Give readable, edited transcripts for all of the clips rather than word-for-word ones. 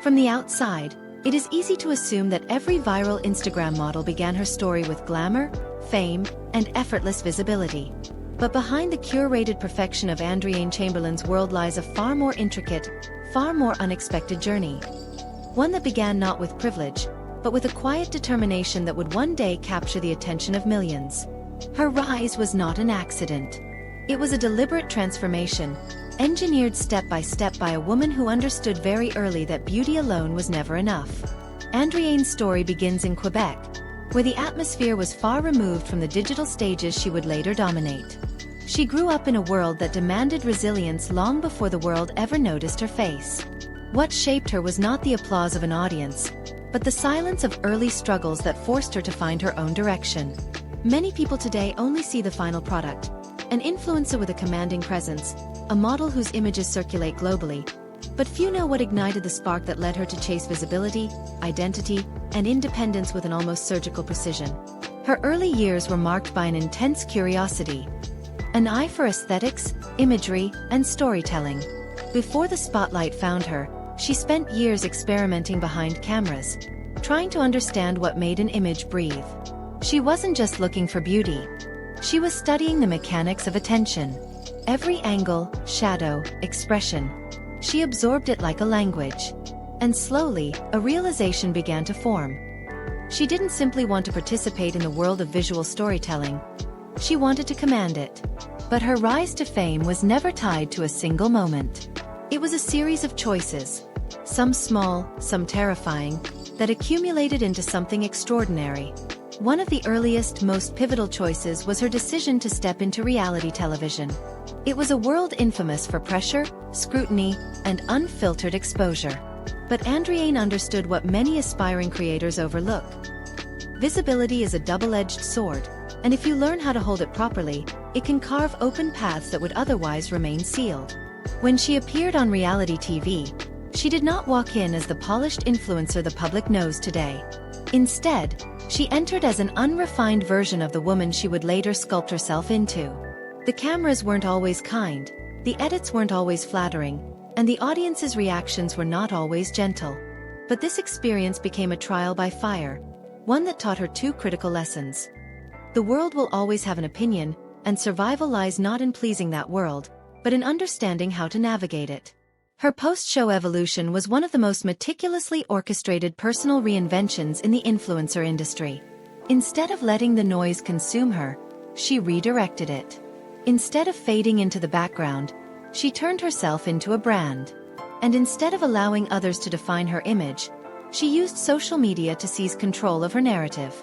From the outside, it is easy to assume that every viral Instagram model began her story with glamour, fame, and effortless visibility. But behind the curated perfection of Andreane Chamberland's world lies a far more intricate, far more unexpected journey. One that began not with privilege, but with a quiet determination that would one day capture the attention of millions. Her rise was not an accident. It was a deliberate transformation, engineered step by step by a woman who understood very early that beauty alone was never enough. Andreane's story begins in Quebec, where the atmosphere was far removed from the digital stages she would later dominate. She grew up in a world that demanded resilience long before the world ever noticed her face. What shaped her was not the applause of an audience, but the silence of early struggles that forced her to find her own direction. Many people today only see the final product, an influencer with a commanding presence, a model whose images circulate globally. But few know what ignited the spark that led her to chase visibility, identity, and independence with an almost surgical precision. Her early years were marked by an intense curiosity, an eye for aesthetics, imagery, and storytelling. Before the spotlight found her, she spent years experimenting behind cameras, trying to understand what made an image breathe. She wasn't just looking for beauty. She was studying the mechanics of attention. Every angle, shadow, expression. She absorbed it like a language. And slowly, a realization began to form. She didn't simply want to participate in the world of visual storytelling. She wanted to command it. But her rise to fame was never tied to a single moment. It was a series of choices, some small, some terrifying, that accumulated into something extraordinary. One of the earliest, most pivotal choices was her decision to step into reality television. It was a world infamous for pressure, scrutiny, and unfiltered exposure. But Andreane understood what many aspiring creators overlook. Visibility is a double-edged sword, and if you learn how to hold it properly, it can carve open paths that would otherwise remain sealed. When she appeared on reality TV, she did not walk in as the polished influencer the public knows today. Instead, she entered as an unrefined version of the woman she would later sculpt herself into. The cameras weren't always kind, the edits weren't always flattering, and the audience's reactions were not always gentle. But this experience became a trial by fire, one that taught her two critical lessons. The world will always have an opinion, and survival lies not in pleasing that world, but in understanding how to navigate it. Her post-show evolution was one of the most meticulously orchestrated personal reinventions in the influencer industry. Instead of letting the noise consume her, she redirected it. Instead of fading into the background, she turned herself into a brand. And instead of allowing others to define her image, she used social media to seize control of her narrative.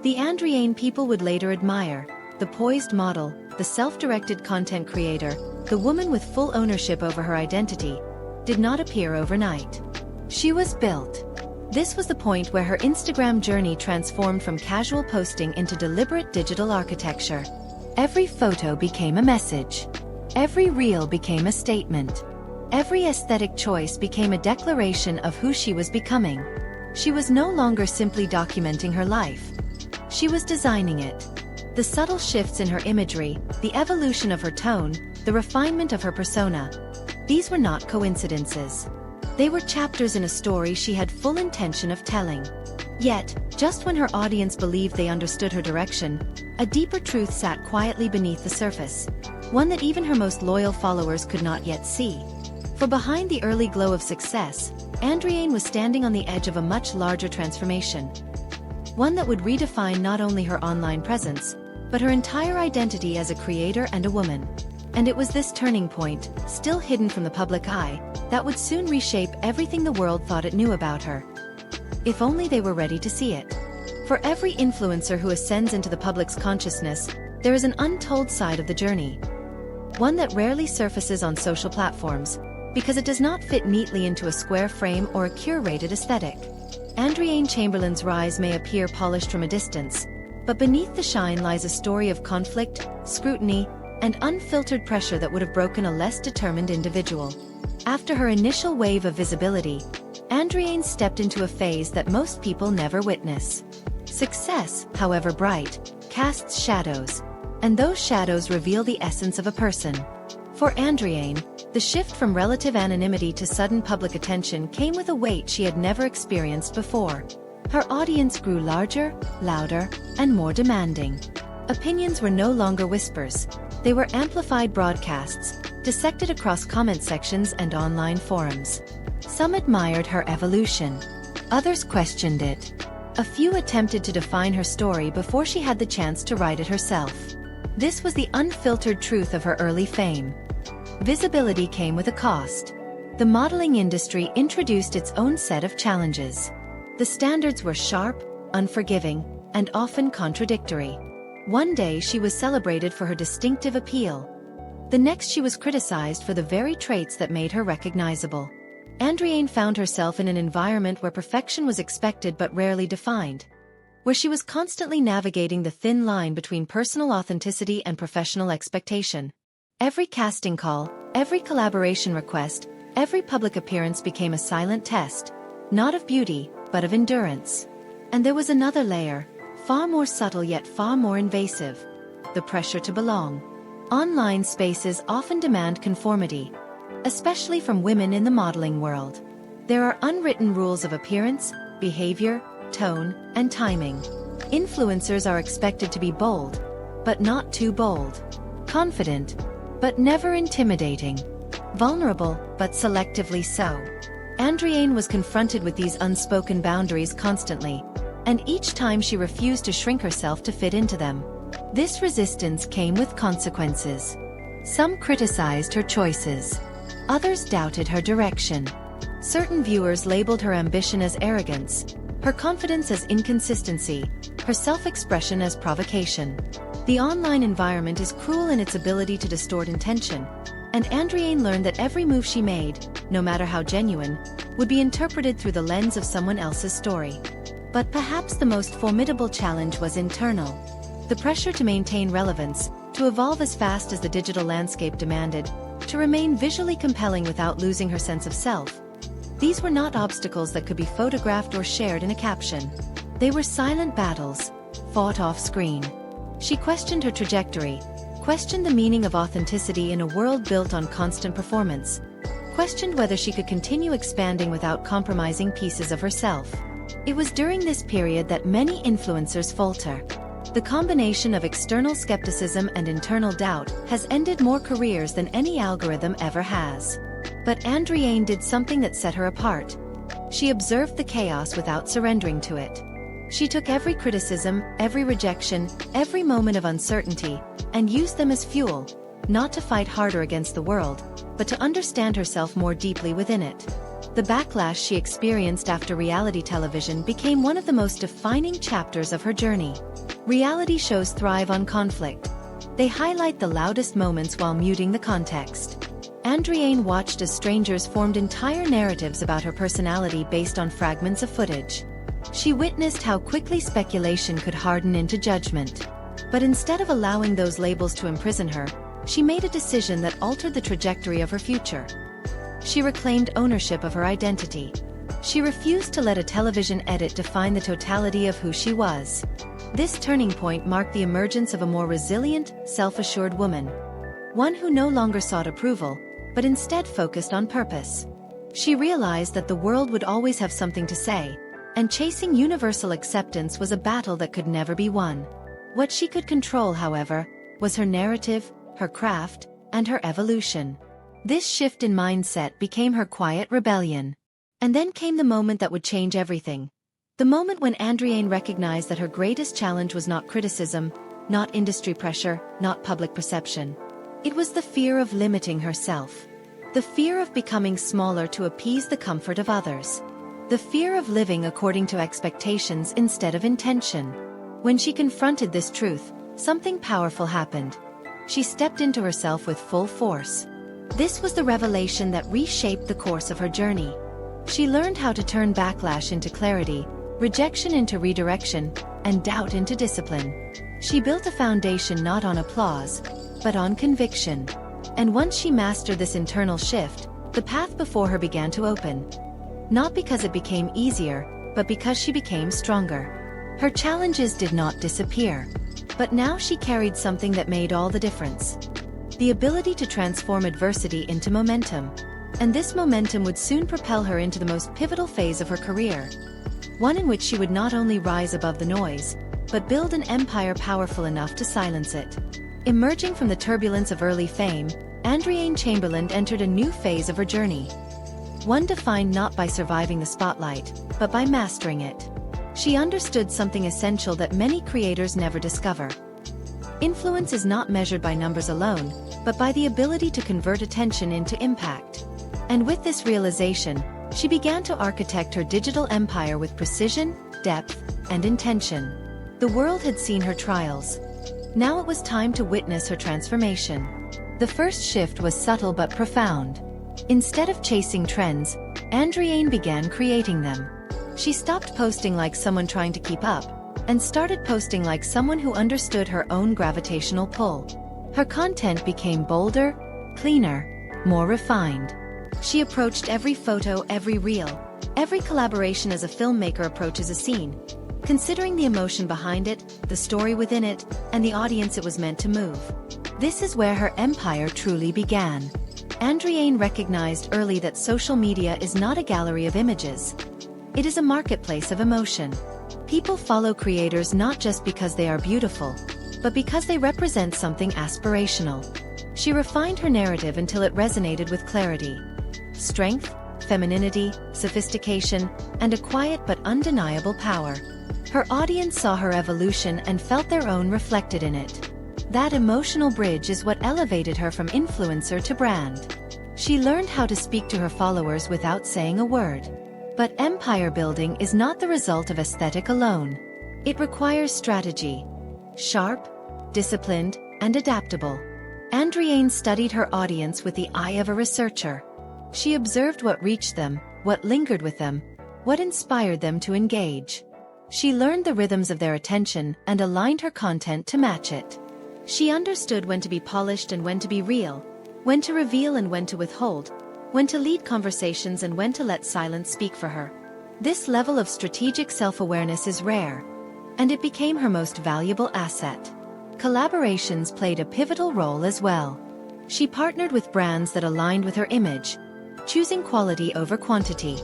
The Andreane people would later admire, the poised model, the self-directed content creator, the woman with full ownership over her identity, did not appear overnight. She was built. This was the point where her Instagram journey transformed from casual posting into deliberate digital architecture. Every photo became a message. Every reel became a statement. Every aesthetic choice became a declaration of who she was becoming. She was no longer simply documenting her life. She was designing it. The subtle shifts in her imagery, the evolution of her tone, the refinement of her persona. These were not coincidences. They were chapters in a story she had full intention of telling. Yet, just when her audience believed they understood her direction, a deeper truth sat quietly beneath the surface, one that even her most loyal followers could not yet see. For behind the early glow of success, Andreane was standing on the edge of a much larger transformation. One that would redefine not only her online presence, but her entire identity as a creator and a woman. And it was this turning point, still hidden from the public eye, that would soon reshape everything the world thought it knew about her. If only they were ready to see it. For every influencer who ascends into the public's consciousness, there is an untold side of the journey. One that rarely surfaces on social platforms, because it does not fit neatly into a square frame or a curated aesthetic. Andreane Chamberland's rise may appear polished from a distance, but beneath the shine lies a story of conflict, scrutiny, and unfiltered pressure that would have broken a less determined individual. After her initial wave of visibility, Andreane stepped into a phase that most people never witness. Success, however bright, casts shadows, and those shadows reveal the essence of a person. For Andreane, the shift from relative anonymity to sudden public attention came with a weight she had never experienced before. Her audience grew larger, louder, and more demanding. Opinions were no longer whispers. They were amplified broadcasts, dissected across comment sections and online forums. Some admired her evolution. Others questioned it. A few attempted to define her story before she had the chance to write it herself. This was the unfiltered truth of her early fame. Visibility came with a cost. The modeling industry introduced its own set of challenges. The standards were sharp, unforgiving, and often contradictory. One day she was celebrated for her distinctive appeal. The next she was criticized for the very traits that made her recognizable. Andreane found herself in an environment where perfection was expected but rarely defined. Where she was constantly navigating the thin line between personal authenticity and professional expectation. Every casting call, every collaboration request, every public appearance became a silent test, not of beauty, but of endurance. And there was another layer, far more subtle yet far more invasive: the pressure to belong. Online spaces often demand conformity, especially from women in the modeling world. There are unwritten rules of appearance, behavior, tone, and timing. Influencers are expected to be bold, but not too bold. Confident, but never intimidating. Vulnerable, but selectively so. Andreane was confronted with these unspoken boundaries constantly, and each time she refused to shrink herself to fit into them. This resistance came with consequences. Some criticized her choices. Others doubted her direction. Certain viewers labeled her ambition as arrogance, her confidence as inconsistency, her self-expression as provocation. The online environment is cruel in its ability to distort intention, and Andreane learned that every move she made, no matter how genuine, would be interpreted through the lens of someone else's story. But perhaps the most formidable challenge was internal. The pressure to maintain relevance, to evolve as fast as the digital landscape demanded, to remain visually compelling without losing her sense of self. These were not obstacles that could be photographed or shared in a caption. They were silent battles, fought off-screen. She questioned her trajectory, questioned the meaning of authenticity in a world built on constant performance, questioned whether she could continue expanding without compromising pieces of herself. It was during this period that many influencers falter. The combination of external skepticism and internal doubt has ended more careers than any algorithm ever has. But Andreane did something that set her apart. She observed the chaos without surrendering to it. She took every criticism, every rejection, every moment of uncertainty, and used them as fuel, not to fight harder against the world, but to understand herself more deeply within it. The backlash she experienced after reality television became one of the most defining chapters of her journey. Reality shows thrive on conflict. They highlight the loudest moments while muting the context. Andreane watched as strangers formed entire narratives about her personality based on fragments of footage. She witnessed how quickly speculation could harden into judgment. But instead of allowing those labels to imprison her, she made a decision that altered the trajectory of her future. She reclaimed ownership of her identity. She refused to let a television edit define the totality of who she was. This turning point marked the emergence of a more resilient, self-assured woman. One who no longer sought approval, but instead focused on purpose. She realized that the world would always have something to say, and chasing universal acceptance was a battle that could never be won. What she could control, however, was her narrative, her craft, and her evolution. This shift in mindset became her quiet rebellion. And then came the moment that would change everything. The moment when Andreane recognized that her greatest challenge was not criticism, not industry pressure, not public perception. It was the fear of limiting herself. The fear of becoming smaller to appease the comfort of others. The fear of living according to expectations instead of intention. When she confronted this truth, something powerful happened. She stepped into herself with full force. This was the revelation that reshaped the course of her journey. She learned how to turn backlash into clarity, rejection into redirection, and doubt into discipline. She built a foundation not on applause, but on conviction. And once she mastered this internal shift, the path before her began to open. Not because it became easier, but because she became stronger. Her challenges did not disappear. But now she carried something that made all the difference. the ability to transform adversity into momentum. And this momentum would soon propel her into the most pivotal phase of her career. One in which she would not only rise above the noise, but build an empire powerful enough to silence it. Emerging from the turbulence of early fame, Andreane Chamberland entered a new phase of her journey. One defined not by surviving the spotlight, but by mastering it. She understood something essential that many creators never discover. Influence is not measured by numbers alone, but by the ability to convert attention into impact. And with this realization, she began to architect her digital empire with precision, depth, and intention. The world had seen her trials. Now it was time to witness her transformation. The first shift was subtle but profound. Instead of chasing trends, Andreane began creating them. She stopped posting like someone trying to keep up, and started posting like someone who understood her own gravitational pull. Her content became bolder, cleaner, more refined. She approached every photo, every reel, every collaboration as a filmmaker approaches a scene, considering the emotion behind it, the story within it, and the audience it was meant to move. This is where her empire truly began. Andreane recognized early that social media is not a gallery of images. It is a marketplace of emotion. People follow creators not just because they are beautiful, but because they represent something aspirational. She refined her narrative until it resonated with clarity. Strength, femininity, sophistication, and a quiet but undeniable power. Her audience saw her evolution and felt their own reflected in it. That emotional bridge is what elevated her from influencer to brand. She learned how to speak to her followers without saying a word. But empire building is not the result of aesthetic alone. It requires strategy. Sharp, disciplined, and adaptable. Andreane studied her audience with the eye of a researcher. She observed what reached them, what lingered with them, what inspired them to engage. She learned the rhythms of their attention and aligned her content to match it. She understood when to be polished and when to be real, when to reveal and when to withhold, when to lead conversations and when to let silence speak for her. This level of strategic self-awareness is rare, and it became her most valuable asset. Collaborations played a pivotal role as well. She partnered with brands that aligned with her image, choosing quality over quantity.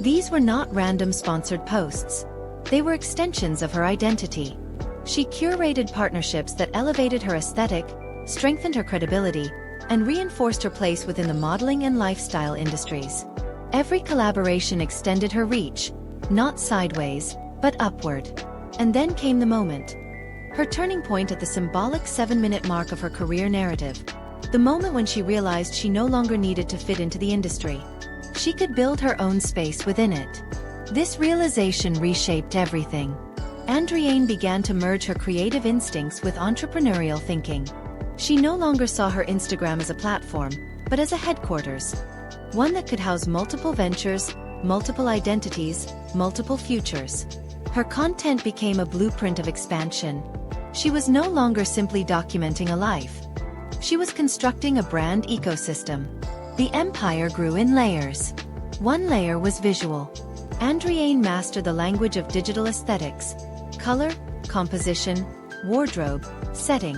These were not random sponsored posts. They were extensions of her identity. She curated partnerships that elevated her aesthetic, strengthened her credibility, and reinforced her place within the modeling and lifestyle industries. Every collaboration extended her reach, not sideways, but upward. And then came the moment. Her turning point at the symbolic 7-minute mark of her career narrative. The moment when she realized she no longer needed to fit into the industry. She could build her own space within it. This realization reshaped everything. Andreane began to merge her creative instincts with entrepreneurial thinking. She no longer saw her Instagram as a platform, but as a headquarters. One that could house multiple ventures, multiple identities, multiple futures. Her content became a blueprint of expansion. She was no longer simply documenting a life. She was constructing a brand ecosystem. The empire grew in layers. One layer was visual. Andreane mastered the language of digital aesthetics, color, composition, wardrobe, setting.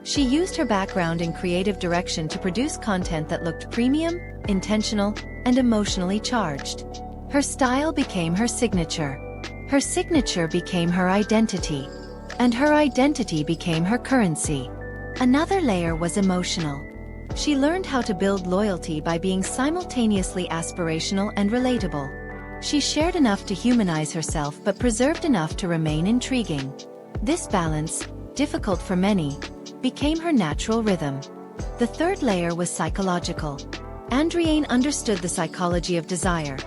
She used her background in creative direction to produce content that looked premium, intentional, and emotionally charged. Her style became her signature. Her signature became her identity. And her identity became her currency. Another layer was emotional. She learned how to build loyalty by being simultaneously aspirational and relatable. She shared enough to humanize herself but preserved enough to remain intriguing. This balance, difficult for many, became her natural rhythm. The third layer was psychological. Andreane understood the psychology of desire.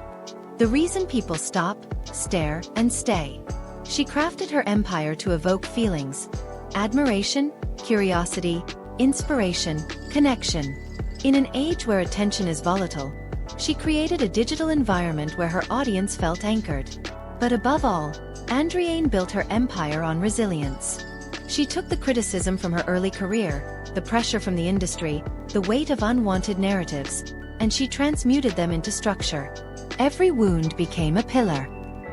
The reason people stop, stare, and stay. She crafted her empire to evoke feelings: admiration, curiosity, inspiration, connection. In an age where attention is volatile, she created a digital environment where her audience felt anchored. But above all, Andreane built her empire on resilience. She took the criticism from her early career, the pressure from the industry, the weight of unwanted narratives, and she transmuted them into structure. Every wound became a pillar.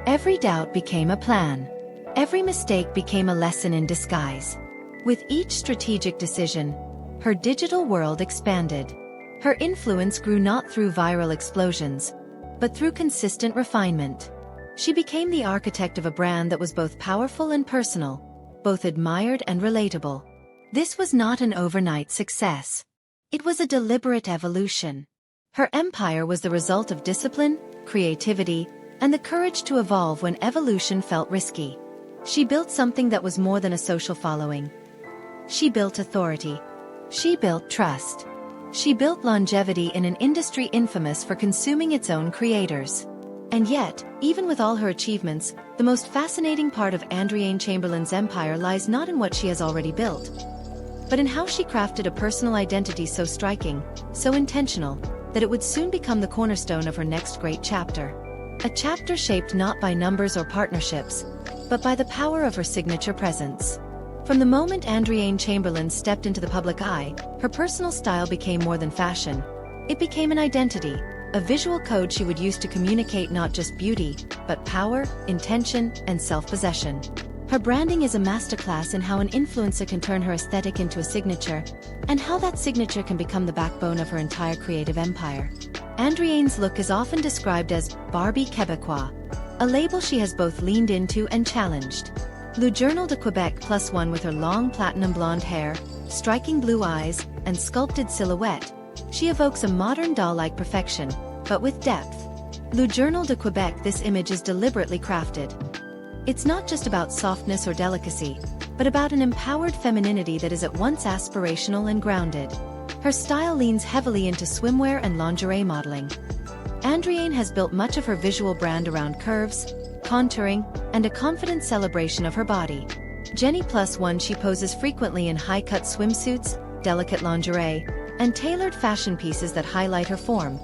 Every doubt became a plan. Every mistake became a lesson in disguise. With each strategic decision, her digital world expanded. Her influence grew not through viral explosions, but through consistent refinement. She became the architect of a brand that was both powerful and personal, both admired and relatable. This was not an overnight success. It was a deliberate evolution. Her empire was the result of discipline, creativity, and the courage to evolve when evolution felt risky. She built something that was more than a social following. She built authority. She built trust. She built longevity in an industry infamous for consuming its own creators. And yet, even with all her achievements, the most fascinating part of Andreane Chamberland's empire lies not in what she has already built, but in how she crafted a personal identity so striking, so intentional, that it would soon become the cornerstone of her next great chapter. A chapter shaped not by numbers or partnerships, but by the power of her signature presence. From the moment Andreane Chamberland stepped into the public eye, her personal style became more than fashion. It became an identity, a visual code she would use to communicate not just beauty, but power, intention, and self-possession. Her branding is a masterclass in how an influencer can turn her aesthetic into a signature, and how that signature can become the backbone of her entire creative empire. Andreane's look is often described as Barbie Québécois, a label she has both leaned into and challenged. Le Journal de Quebec +1 with her long platinum blonde hair, striking blue eyes, and sculpted silhouette, she evokes a modern doll-like perfection, but with depth. Le Journal de Quebec, this image is deliberately crafted. It's not just about softness or delicacy, but about an empowered femininity that is at once aspirational and grounded. Her style leans heavily into swimwear and lingerie modeling. Andreane has built much of her visual brand around curves, contouring, and a confident celebration of her body. Jenny +1, she poses frequently in high-cut swimsuits, delicate lingerie, and tailored fashion pieces that highlight her form.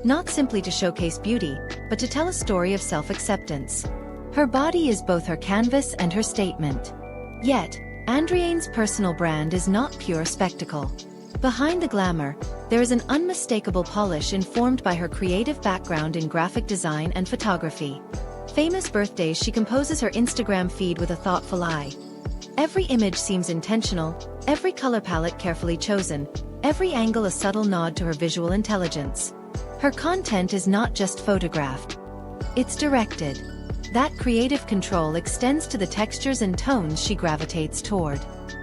Not simply to showcase beauty, but to tell a story of self-acceptance. Her body is both her canvas and her statement. Yet, Andreane's personal brand is not pure spectacle. Behind the glamour, there is an unmistakable polish informed by her creative background in graphic design and photography. Famous birthdays, she composes her Instagram feed with a thoughtful eye. Every image seems intentional, every color palette carefully chosen, every angle a subtle nod to her visual intelligence. Her content is not just photographed. It's directed. That creative control extends to the textures and tones she gravitates toward.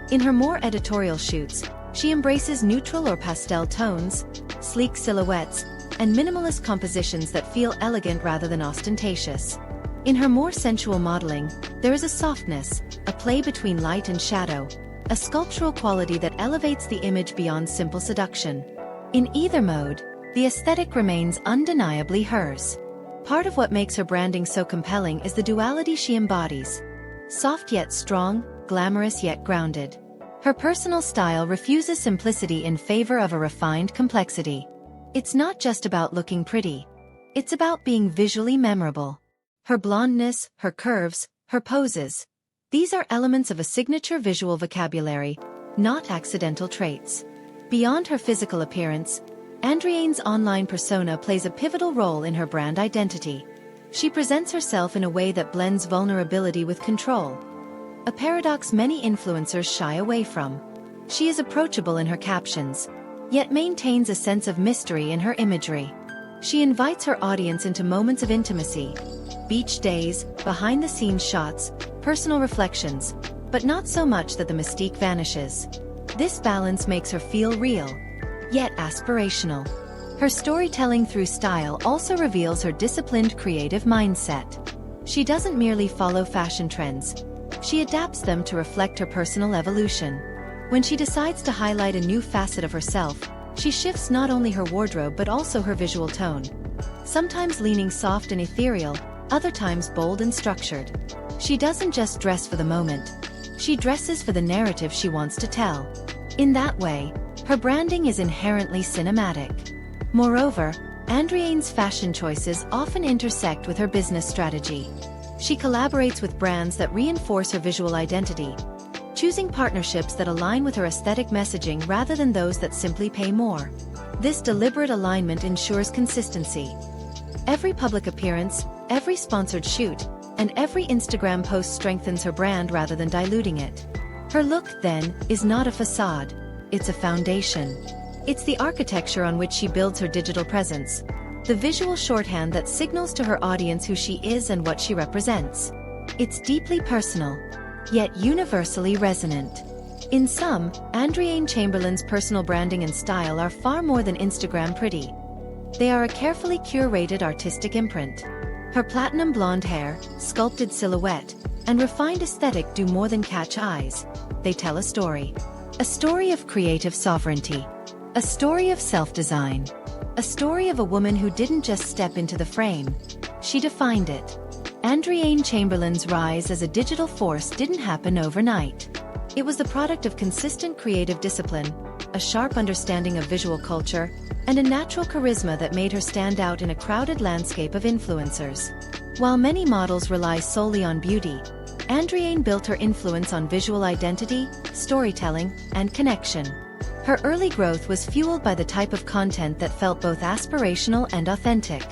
In her more editorial shoots, she embraces neutral or pastel tones, sleek silhouettes, and minimalist compositions that feel elegant rather than ostentatious. In her more sensual modeling, there is a softness, a play between light and shadow, a sculptural quality that elevates the image beyond simple seduction. In either mode, the aesthetic remains undeniably hers. Part of what makes her branding so compelling is the duality she embodies. Soft yet strong, glamorous yet grounded. Her personal style refuses simplicity in favor of a refined complexity. It's not just about looking pretty. It's about being visually memorable. Her blondness, her curves, her poses. These are elements of a signature visual vocabulary, not accidental traits. Beyond her physical appearance, Andreane's online persona plays a pivotal role in her brand identity. She presents herself in a way that blends vulnerability with control, a paradox many influencers shy away from. She is approachable in her captions, yet maintains a sense of mystery in her imagery. She invites her audience into moments of intimacy, beach days, behind-the-scenes shots, personal reflections, but not so much that the mystique vanishes. This balance makes her feel real, yet aspirational. Her storytelling through style also reveals her disciplined creative mindset. She doesn't merely follow fashion trends. She adapts them to reflect her personal evolution. When she decides to highlight a new facet of herself, she shifts not only her wardrobe but also her visual tone. Sometimes leaning soft and ethereal, other times bold and structured. She doesn't just dress for the moment. She dresses for the narrative she wants to tell. In that way, her branding is inherently cinematic. Moreover, Andreane's fashion choices often intersect with her business strategy. She collaborates with brands that reinforce her visual identity, choosing partnerships that align with her aesthetic messaging rather than those that simply pay more. This deliberate alignment ensures consistency. Every public appearance, every sponsored shoot, and every Instagram post strengthens her brand rather than diluting it. Her look, then, is not a facade. it's a foundation. It's the architecture on which she builds her digital presence, the visual shorthand that signals to her audience who she is and what she represents. It's deeply personal, yet universally resonant. In sum, Andreane Chamberland's personal branding and style are far more than Instagram pretty. They are a carefully curated artistic imprint. Her platinum blonde hair, sculpted silhouette, and refined aesthetic do more than catch eyes. They tell a story. A story of creative sovereignty. A story of self-design. A story of a woman who didn't just step into the frame. She defined it. Andreane Chamberland's rise as a digital force didn't happen overnight. It was the product of consistent creative discipline, a sharp understanding of visual culture, and a natural charisma that made her stand out in a crowded landscape of influencers. While many models rely solely on beauty, Andreane built her influence on visual identity, storytelling, and connection. Her early growth was fueled by the type of content that felt both aspirational and authentic.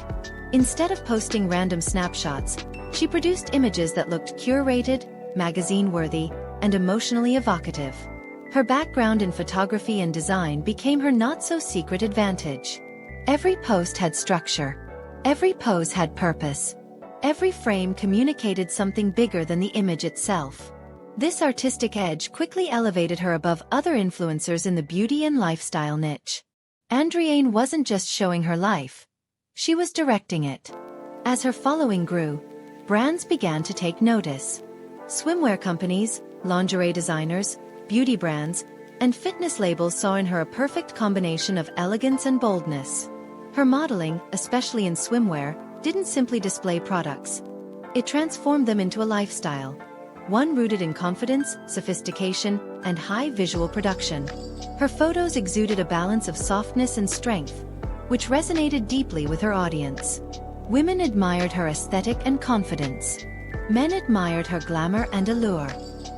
Instead of posting random snapshots, she produced images that looked curated, magazine-worthy, and emotionally evocative. Her background in photography and design became her not-so-secret advantage. Every post had structure. Every pose had purpose. Every frame communicated something bigger than the image itself. This artistic edge quickly elevated her above other influencers in the beauty and lifestyle niche. Andreane wasn't just showing her life. She was directing it. As her following grew, brands began to take notice. Swimwear companies, lingerie designers, beauty brands, and fitness labels saw in her a perfect combination of elegance and boldness. Her modeling, especially in swimwear, didn't simply display products. It transformed them into a lifestyle, one rooted in confidence, sophistication, and high visual production. Her photos exuded a balance of softness and strength, which resonated deeply with her audience. Women admired her aesthetic and confidence. Men admired her glamour and allure.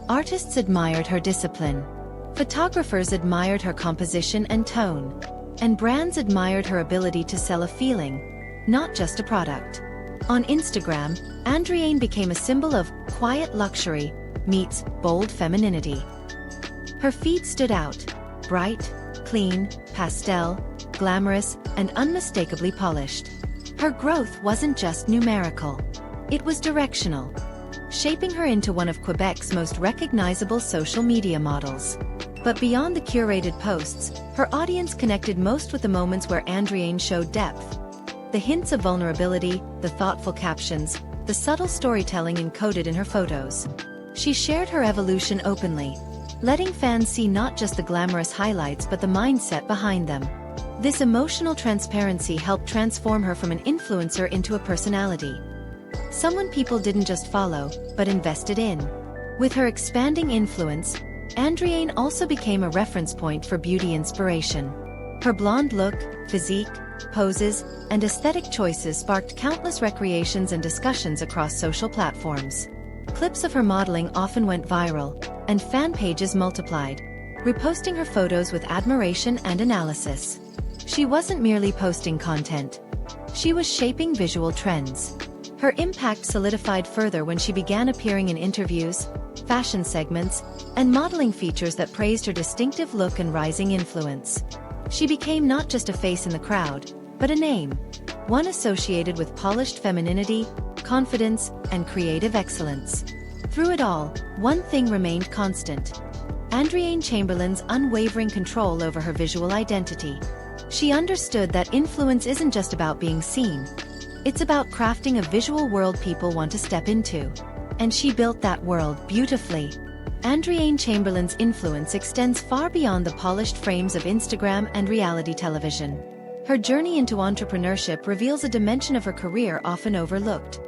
Artists admired her discipline. Photographers admired her composition and tone. And brands admired her ability to sell a feeling, not just a product. On Instagram, Andreane became a symbol of quiet luxury meets bold femininity. Her feed stood out, bright, clean, pastel, glamorous, and unmistakably polished. Her growth wasn't just numerical. It was directional, shaping her into one of Quebec's most recognizable social media models. But beyond the curated posts, her audience connected most with the moments where Andreane showed depth. The hints of vulnerability, the thoughtful captions, the subtle storytelling encoded in her photos. She shared her evolution openly, letting fans see not just the glamorous highlights but the mindset behind them. This emotional transparency helped transform her from an influencer into a personality. Someone people didn't just follow, but invested in. With her expanding influence, Andreane also became a reference point for beauty inspiration. Her blonde look, physique, poses, and aesthetic choices sparked countless recreations and discussions across social platforms. Clips of her modeling often went viral, and fan pages multiplied, reposting her photos with admiration and analysis. She wasn't merely posting content. She was shaping visual trends. Her impact solidified further when she began appearing in interviews, fashion segments, and modeling features that praised her distinctive look and rising influence. She became not just a face in the crowd, but a name, one associated with polished femininity, confidence, and creative excellence. Through it all, one thing remained constant: Andreane Chamberland's unwavering control over her visual identity. She understood that influence isn't just about being seen. It's about crafting a visual world people want to step into. And she built that world beautifully. Andreane Chamberland's influence extends far beyond the polished frames of Instagram and reality television. Her journey into entrepreneurship reveals a dimension of her career often overlooked: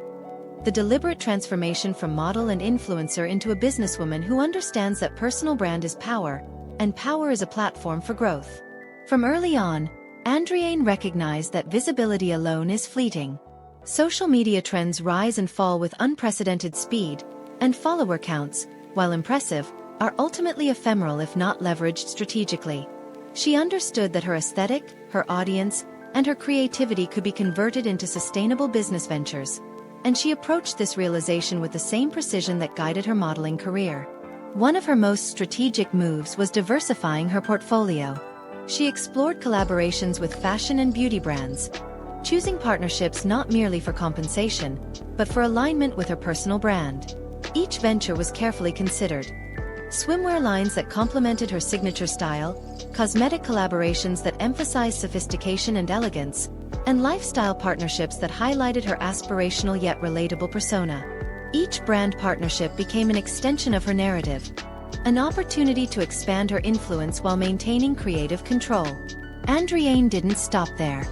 the deliberate transformation from model and influencer into a businesswoman who understands that personal brand is power, and power is a platform for growth. From early on, Andreane recognized that visibility alone is fleeting. Social media trends rise and fall with unprecedented speed, and follower counts, while impressive, are ultimately ephemeral if not leveraged strategically. She understood that her aesthetic, her audience, and her creativity could be converted into sustainable business ventures, and she approached this realization with the same precision that guided her modeling career. One of her most strategic moves was diversifying her portfolio. She explored collaborations with fashion and beauty brands, choosing partnerships not merely for compensation, but for alignment with her personal brand. Each venture was carefully considered. Swimwear lines that complemented her signature style, cosmetic collaborations that emphasized sophistication and elegance, and lifestyle partnerships that highlighted her aspirational yet relatable persona. Each brand partnership became an extension of her narrative, an opportunity to expand her influence while maintaining creative control. Andreane didn't stop there.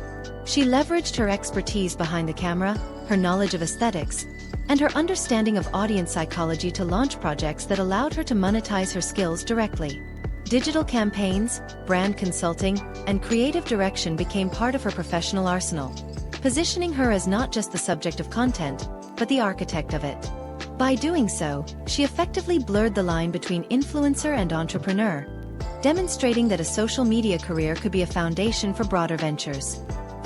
She leveraged her expertise behind the camera, her knowledge of aesthetics, and her understanding of audience psychology to launch projects that allowed her to monetize her skills directly. Digital campaigns, brand consulting, and creative direction became part of her professional arsenal, positioning her as not just the subject of content, but the architect of it. By doing so, she effectively blurred the line between influencer and entrepreneur, demonstrating that a social media career could be a foundation for broader ventures.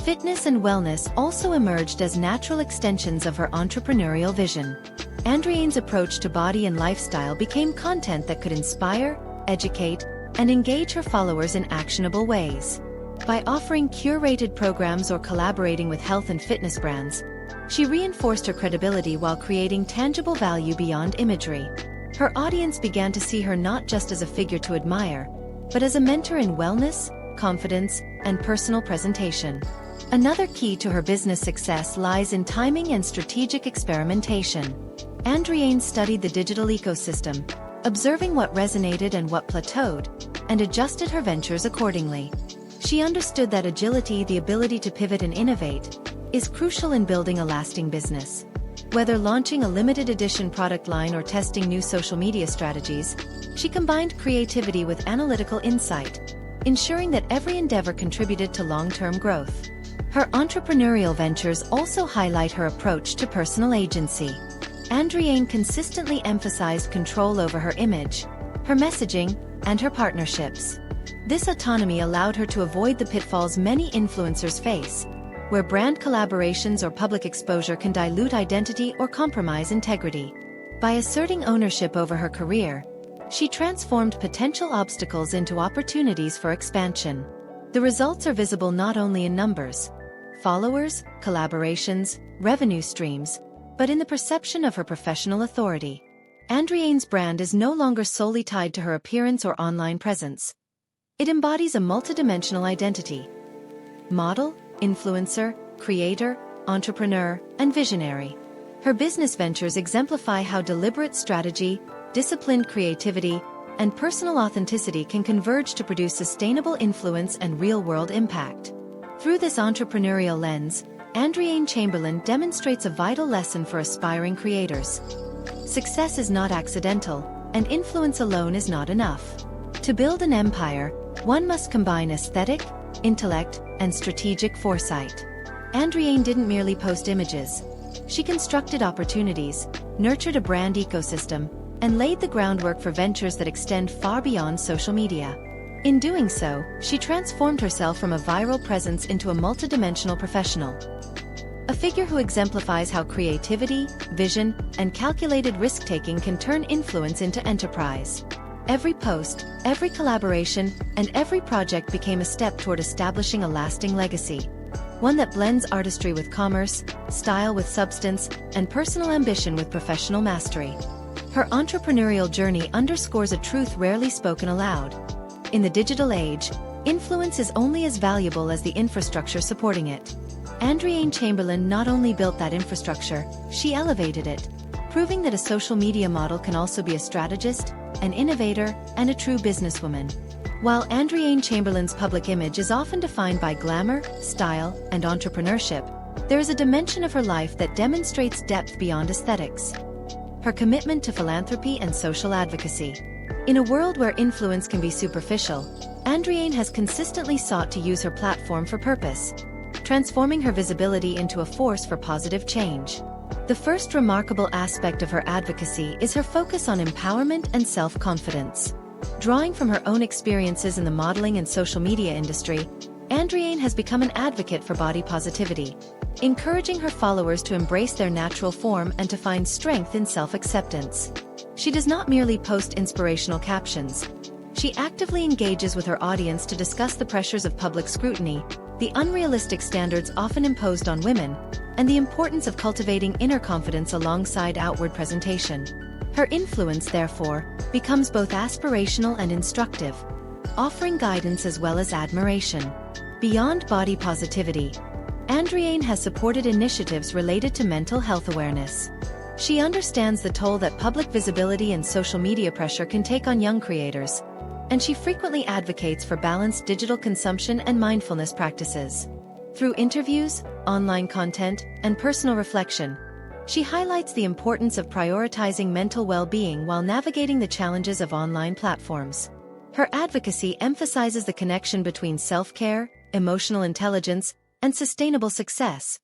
Fitness and wellness also emerged as natural extensions of her entrepreneurial vision. Andreane's approach to body and lifestyle became content that could inspire, educate, and engage her followers in actionable ways. By offering curated programs or collaborating with health and fitness brands, she reinforced her credibility while creating tangible value beyond imagery. Her audience began to see her not just as a figure to admire, but as a mentor in wellness, confidence, and personal presentation. Another key to her business success lies in timing and strategic experimentation. Andreane studied the digital ecosystem, observing what resonated and what plateaued, and adjusted her ventures accordingly. She understood that agility, the ability to pivot and innovate, is crucial in building a lasting business. Whether launching a limited edition product line or testing new social media strategies, she combined creativity with analytical insight, ensuring that every endeavor contributed to long-term growth. Her entrepreneurial ventures also highlight her approach to personal agency. Andreane consistently emphasized control over her image, her messaging, and her partnerships. This autonomy allowed her to avoid the pitfalls many influencers face, where brand collaborations or public exposure can dilute identity or compromise integrity. By asserting ownership over her career, she transformed potential obstacles into opportunities for expansion. The results are visible not only in numbers, followers, collaborations, revenue streams, but in the perception of her professional authority. Andreane's brand is no longer solely tied to her appearance or online presence. It embodies a multidimensional identity: model, influencer, creator, entrepreneur, and visionary. Her business ventures exemplify how deliberate strategy, disciplined creativity, and personal authenticity can converge to produce sustainable influence and real-world impact. Through this entrepreneurial lens, Andreane Chamberland demonstrates a vital lesson for aspiring creators. Success is not accidental, and influence alone is not enough. To build an empire, one must combine aesthetic, intellect, and strategic foresight. Andreane didn't merely post images. She constructed opportunities, nurtured a brand ecosystem, and laid the groundwork for ventures that extend far beyond social media. In doing so, she transformed herself from a viral presence into a multidimensional professional. A figure who exemplifies how creativity, vision, and calculated risk-taking can turn influence into enterprise. Every post, every collaboration, and every project became a step toward establishing a lasting legacy. One that blends artistry with commerce, style with substance, and personal ambition with professional mastery. Her entrepreneurial journey underscores a truth rarely spoken aloud. In the digital age, influence is only as valuable as the infrastructure supporting it. Andreane Chamberland not only built that infrastructure, she elevated it, proving that a social media model can also be a strategist, an innovator, and a true businesswoman. While Andreane Chamberland's public image is often defined by glamour, style, and entrepreneurship, there is a dimension of her life that demonstrates depth beyond aesthetics: her commitment to philanthropy and social advocacy. In a world where influence can be superficial, Andreane has consistently sought to use her platform for purpose, transforming her visibility into a force for positive change. The first remarkable aspect of her advocacy is her focus on empowerment and self-confidence. Drawing from her own experiences in the modeling and social media industry, Andreane has become an advocate for body positivity, encouraging her followers to embrace their natural form and to find strength in self-acceptance. She does not merely post inspirational captions. She actively engages with her audience to discuss the pressures of public scrutiny, the unrealistic standards often imposed on women, and the importance of cultivating inner confidence alongside outward presentation. Her influence, therefore, becomes both aspirational and instructive, offering guidance as well as admiration. Beyond body positivity, Andreane has supported initiatives related to mental health awareness. She understands the toll that public visibility and social media pressure can take on young creators, and she frequently advocates for balanced digital consumption and mindfulness practices. Through interviews, online content, and personal reflection, she highlights the importance of prioritizing mental well-being while navigating the challenges of online platforms. Her advocacy emphasizes the connection between self-care, emotional intelligence, and sustainable success,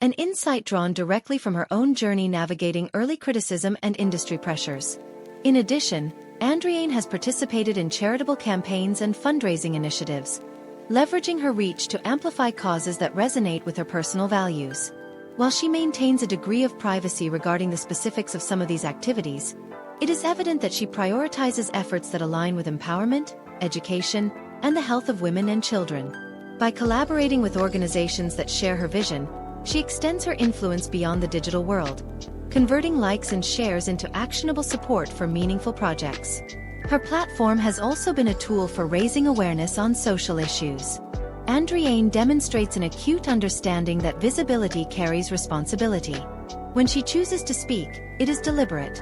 an insight drawn directly from her own journey navigating early criticism and industry pressures. In addition, Andreane has participated in charitable campaigns and fundraising initiatives, leveraging her reach to amplify causes that resonate with her personal values. While she maintains a degree of privacy regarding the specifics of some of these activities, it is evident that she prioritizes efforts that align with empowerment, education, and the health of women and children. By collaborating with organizations that share her vision, she extends her influence beyond the digital world, converting likes and shares into actionable support for meaningful projects. Her platform has also been a tool for raising awareness on social issues. Andreane demonstrates an acute understanding that visibility carries responsibility. When she chooses to speak, it is deliberate.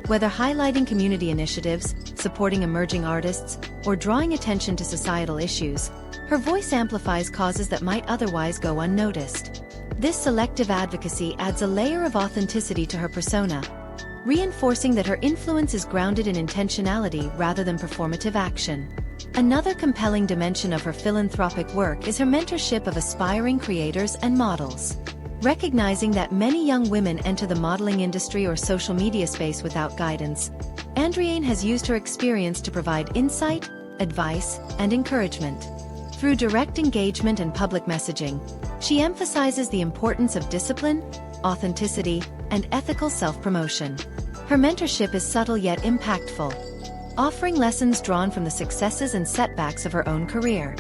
Whether highlighting community initiatives, supporting emerging artists, or drawing attention to societal issues, her voice amplifies causes that might otherwise go unnoticed. This selective advocacy adds a layer of authenticity to her persona, reinforcing that her influence is grounded in intentionality rather than performative action. Another compelling dimension of her philanthropic work is her mentorship of aspiring creators and models. Recognizing that many young women enter the modeling industry or social media space without guidance, Andreane has used her experience to provide insight, advice, and encouragement. Through direct engagement and public messaging, she emphasizes the importance of discipline, authenticity, and ethical self-promotion. Her mentorship is subtle yet impactful, offering lessons drawn from the successes and setbacks of her own career.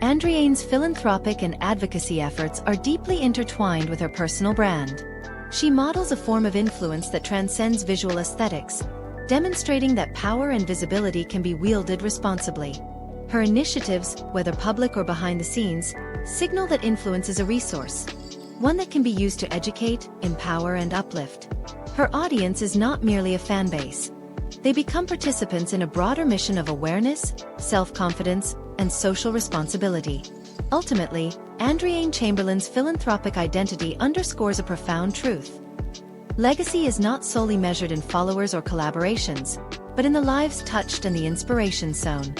Andreane's philanthropic and advocacy efforts are deeply intertwined with her personal brand. She models a form of influence that transcends visual aesthetics, demonstrating that power and visibility can be wielded responsibly. Her initiatives, whether public or behind the scenes, signal that influence is a resource, one that can be used to educate, empower, and uplift. Her audience is not merely a fan base. They become participants in a broader mission of awareness, self-confidence, and social responsibility. Ultimately, Andreane Chamberland's philanthropic identity underscores a profound truth. Legacy is not solely measured in followers or collaborations, but in the lives touched and the inspiration sown.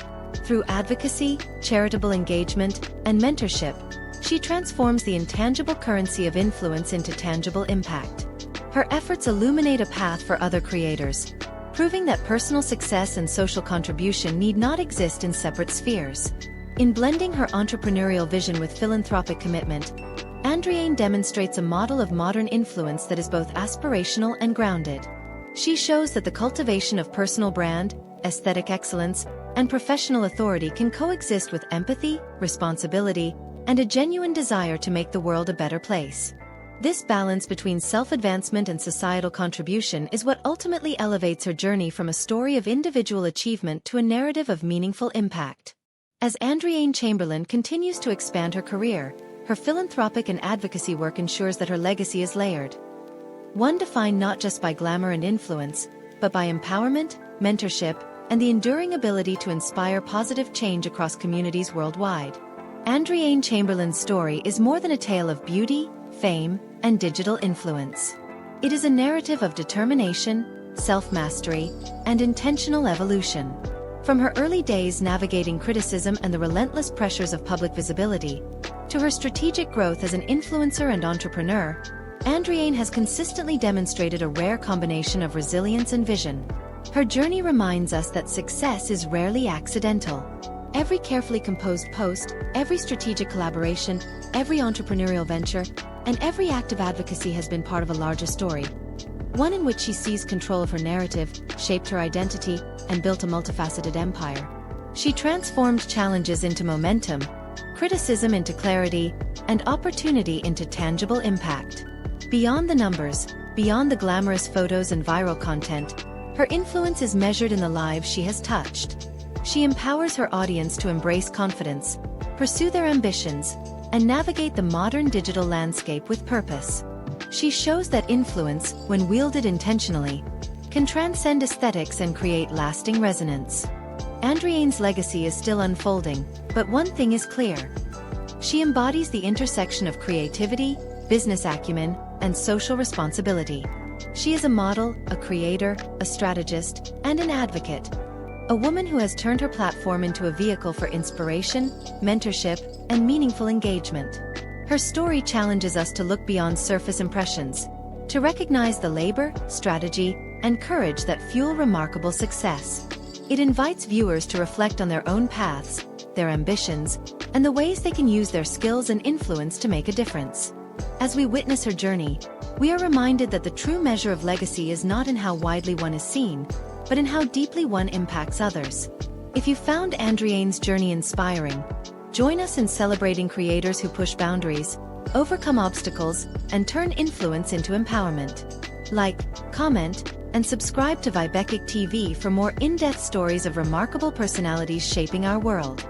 Through advocacy, charitable engagement, and mentorship, she transforms the intangible currency of influence into tangible impact. Her efforts illuminate a path for other creators, proving that personal success and social contribution need not exist in separate spheres. In blending her entrepreneurial vision with philanthropic commitment, Andreane demonstrates a model of modern influence that is both aspirational and grounded. She shows that the cultivation of personal brand, aesthetic excellence, and professional authority can coexist with empathy, responsibility, and a genuine desire to make the world a better place. This balance between self-advancement and societal contribution is what ultimately elevates her journey from a story of individual achievement to a narrative of meaningful impact. As Andreane Chamberland continues to expand her career, her philanthropic and advocacy work ensures that her legacy is layered. One defined not just by glamour and influence, but by empowerment, mentorship, and the enduring ability to inspire positive change across communities worldwide. Andreane Chamberland's story is more than a tale of beauty, fame, and digital influence. It is a narrative of determination, self-mastery, and intentional evolution. From her early days navigating criticism and the relentless pressures of public visibility, to her strategic growth as an influencer and entrepreneur, Andreane has consistently demonstrated a rare combination of resilience and vision. Her journey reminds us that success is rarely accidental. Every carefully composed post, every strategic collaboration, every entrepreneurial venture, and every act of advocacy has been part of a larger story. one in which she seized control of her narrative, shaped her identity, and built a multifaceted empire. She transformed challenges into momentum, criticism into clarity, and opportunity into tangible impact. Beyond the numbers, beyond the glamorous photos and viral content, her influence is measured in the lives she has touched. She empowers her audience to embrace confidence, pursue their ambitions, and navigate the modern digital landscape with purpose. She shows that influence, when wielded intentionally, can transcend aesthetics and create lasting resonance. Andreane's legacy is still unfolding, but one thing is clear. She embodies the intersection of creativity, business acumen, and social responsibility. She is a model, a creator, a strategist, and an advocate. A woman who has turned her platform into a vehicle for inspiration, mentorship, and meaningful engagement. Her story challenges us to look beyond surface impressions, to recognize the labor, strategy, and courage that fuel remarkable success. It invites viewers to reflect on their own paths, their ambitions, and the ways they can use their skills and influence to make a difference. As we witness her journey, we are reminded that the true measure of legacy is not in how widely one is seen, but in how deeply one impacts others. If you found Andreane's journey inspiring, join us in celebrating creators who push boundaries, overcome obstacles, and turn influence into empowerment. Like, comment, and subscribe to Biography TV for more in-depth stories of remarkable personalities shaping our world.